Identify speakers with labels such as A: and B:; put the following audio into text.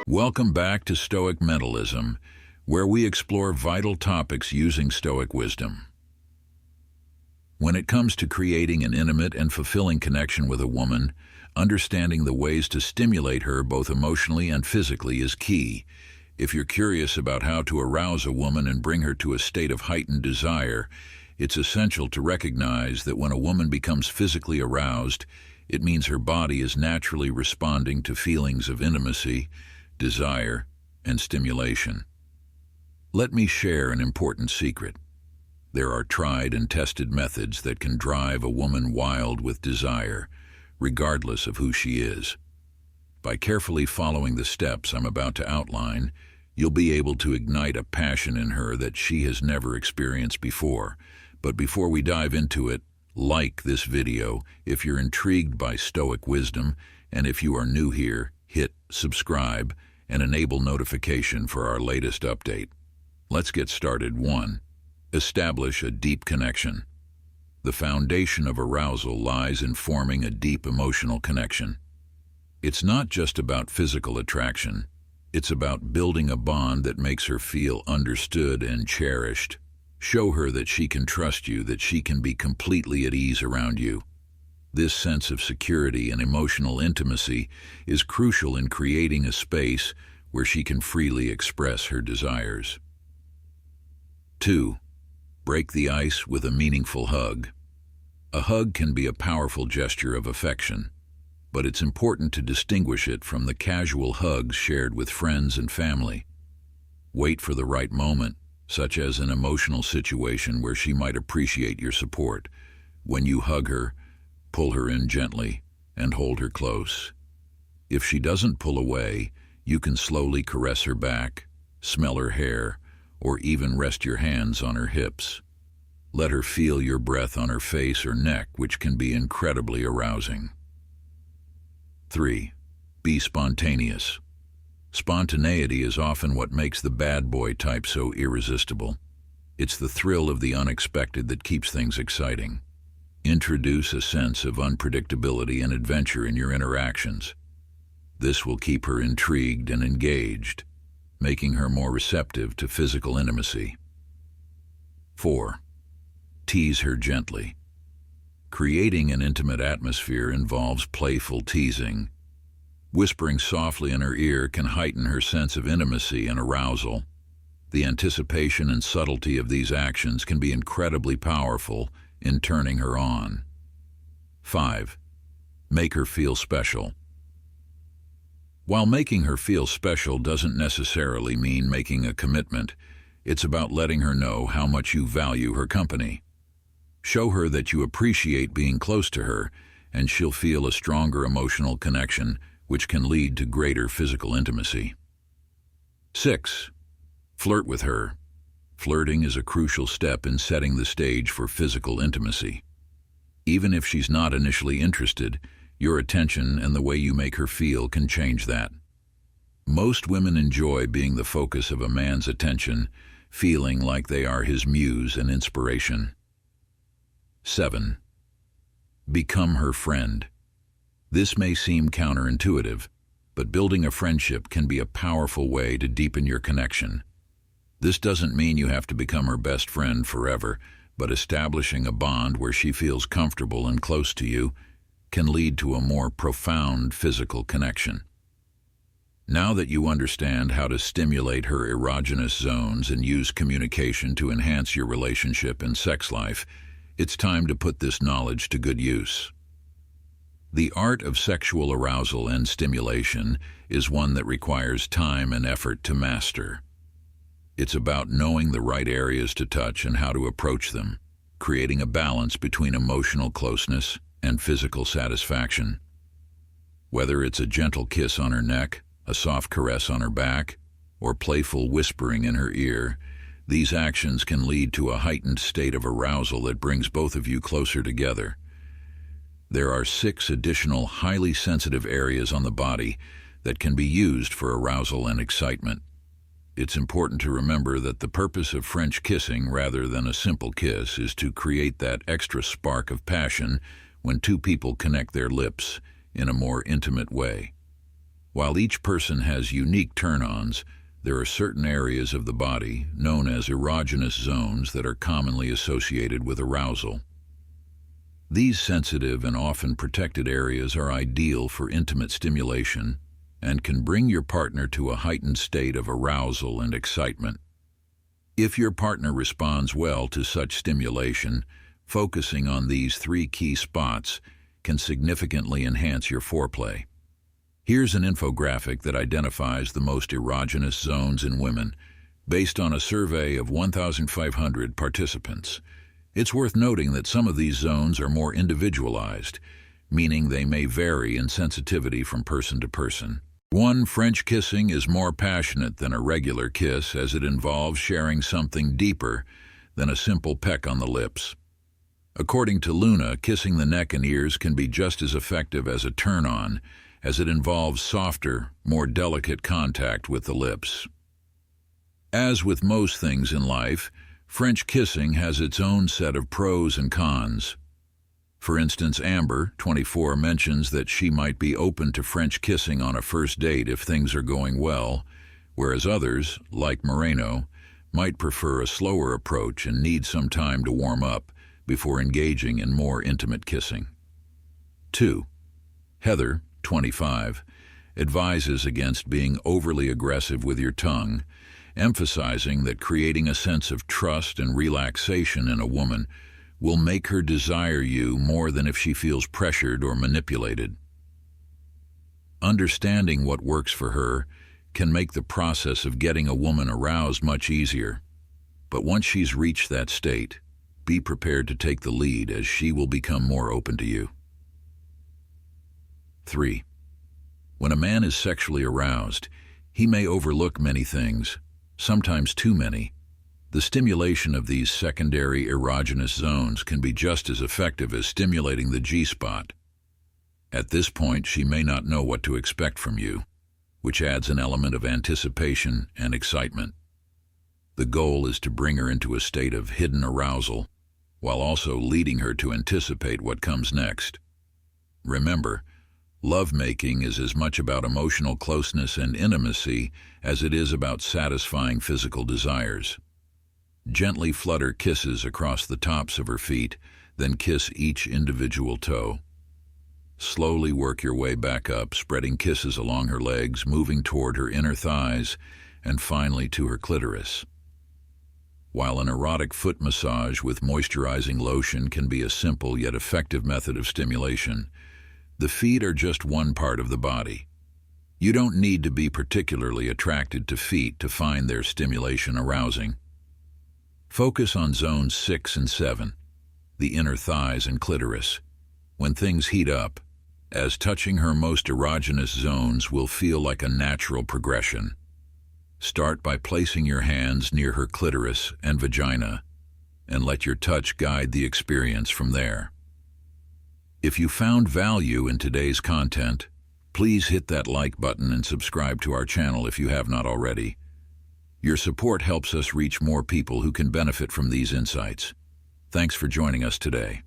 A: Welcome back to Stoic Mentalism, where we explore vital topics using Stoic wisdom. When it comes to creating an intimate and fulfilling connection with a woman, understanding the ways to stimulate her both emotionally and physically is key. If you're curious about how to arouse a woman and bring her to a state of heightened desire, it's essential to recognize that when a woman becomes physically aroused, it means her body is naturally responding to feelings of intimacy, desire, and stimulation. Let me share an important secret. There are tried and tested methods that can drive a woman wild with desire, regardless of who she is. By carefully following the steps I'm about to outline, you'll be able to ignite a passion in her that she has never experienced before. But before we dive into it, like this video if you're intrigued by Stoic wisdom, and if you are new here, hit subscribe and enable notification for our latest update. Let's get started. 1. Establish a deep connection. The foundation of arousal lies in forming a deep emotional connection. It's not just about physical attraction. It's about building a bond that makes her feel understood and cherished. Show her that she can trust you, that she can be completely at ease around you. This sense of security and emotional intimacy is crucial in creating a space where she can freely express her desires. 2. Break the ice with a meaningful hug. A hug can be a powerful gesture of affection, but it's important to distinguish it from the casual hugs shared with friends and family. Wait for the right moment, such as an emotional situation where she might appreciate your support. When you hug her, pull her in gently and hold her close. If she doesn't pull away, you can slowly caress her back, smell her hair, or even rest your hands on her hips. Let her feel your breath on her face or neck, which can be incredibly arousing. 3. Be spontaneous. Spontaneity is often what makes the bad boy type so irresistible. It's the thrill of the unexpected that keeps things exciting. Introduce a sense of unpredictability and adventure in your interactions. This will keep her intrigued and engaged, making her more receptive to physical intimacy. 4. Tease her gently. Creating an intimate atmosphere involves playful teasing. Whispering softly in her ear can heighten her sense of intimacy and arousal. The anticipation and subtlety of these actions can be incredibly powerful in turning her on. 5. Make her feel special. While making her feel special doesn't necessarily mean making a commitment, it's about letting her know how much you value her company. Show her that you appreciate being close to her, and she'll feel a stronger emotional connection, which can lead to greater physical intimacy. 6. Flirt with her. Flirting is a crucial step in setting the stage for physical intimacy. Even if she's not initially interested, your attention and the way you make her feel can change that. Most women enjoy being the focus of a man's attention, feeling like they are his muse and inspiration. 7. Become her friend. This may seem counterintuitive, but building a friendship can be a powerful way to deepen your connection. This doesn't mean you have to become her best friend forever, but establishing a bond where she feels comfortable and close to you can lead to a more profound physical connection. Now that you understand how to stimulate her erogenous zones and use communication to enhance your relationship and sex life, it's time to put this knowledge to good use. The art of sexual arousal and stimulation is one that requires time and effort to master. It's about knowing the right areas to touch and how to approach them, creating a balance between emotional closeness and physical satisfaction. Whether it's a gentle kiss on her neck, a soft caress on her back, or playful whispering in her ear, these actions can lead to a heightened state of arousal that brings both of you closer together. There are 6 additional highly sensitive areas on the body that can be used for arousal and excitement. It's important to remember that the purpose of French kissing, rather than a simple kiss, is to create that extra spark of passion when two people connect their lips in a more intimate way. While each person has unique turn-ons, there are certain areas of the body, known as erogenous zones, that are commonly associated with arousal. These sensitive and often protected areas are ideal for intimate stimulation and can bring your partner to a heightened state of arousal and excitement. If your partner responds well to such stimulation, focusing on these 3 key spots can significantly enhance your foreplay. Here's an infographic that identifies the most erogenous zones in women, based on a survey of 1,500 participants. It's worth noting that some of these zones are more individualized, meaning they may vary in sensitivity from person to person. 1. French kissing is more passionate than a regular kiss, as it involves sharing something deeper than a simple peck on the lips. According to Luna, kissing the neck and ears can be just as effective as a turn-on, as it involves softer, more delicate contact with the lips. As with most things in life, French kissing has its own set of pros and cons. For instance, Amber, 24, mentions that she might be open to French kissing on a first date if things are going well, whereas others, like Moreno, might prefer a slower approach and need some time to warm up before engaging in more intimate kissing. 2. Heather, 25, advises against being overly aggressive with your tongue, emphasizing that creating a sense of trust and relaxation in a woman will make her desire you more than if she feels pressured or manipulated. Understanding what works for her can make the process of getting a woman aroused much easier. But once she's reached that state, be prepared to take the lead, as she will become more open to you. 3. When a man is sexually aroused, he may overlook many things, sometimes too many. The stimulation of these secondary erogenous zones can be just as effective as stimulating the G-spot. At this point, she may not know what to expect from you, which adds an element of anticipation and excitement. The goal is to bring her into a state of hidden arousal, while also leading her to anticipate what comes next. Remember, lovemaking is as much about emotional closeness and intimacy as it is about satisfying physical desires. Gently flutter kisses across the tops of her feet, then kiss each individual toe. Slowly work your way back up, spreading kisses along her legs, moving toward her inner thighs, and finally to her clitoris. While an erotic foot massage with moisturizing lotion can be a simple yet effective method of stimulation, the feet are just one part of the body. You don't need to be particularly attracted to feet to find their stimulation arousing. Focus on zones 6 and 7, the inner thighs and clitoris. When things heat up, as touching her most erogenous zones will feel like a natural progression. Start by placing your hands near her clitoris and vagina, and let your touch guide the experience from there. If you found value in today's content, please hit that like button and subscribe to our channel if you have not already. Your support helps us reach more people who can benefit from these insights. Thanks for joining us today.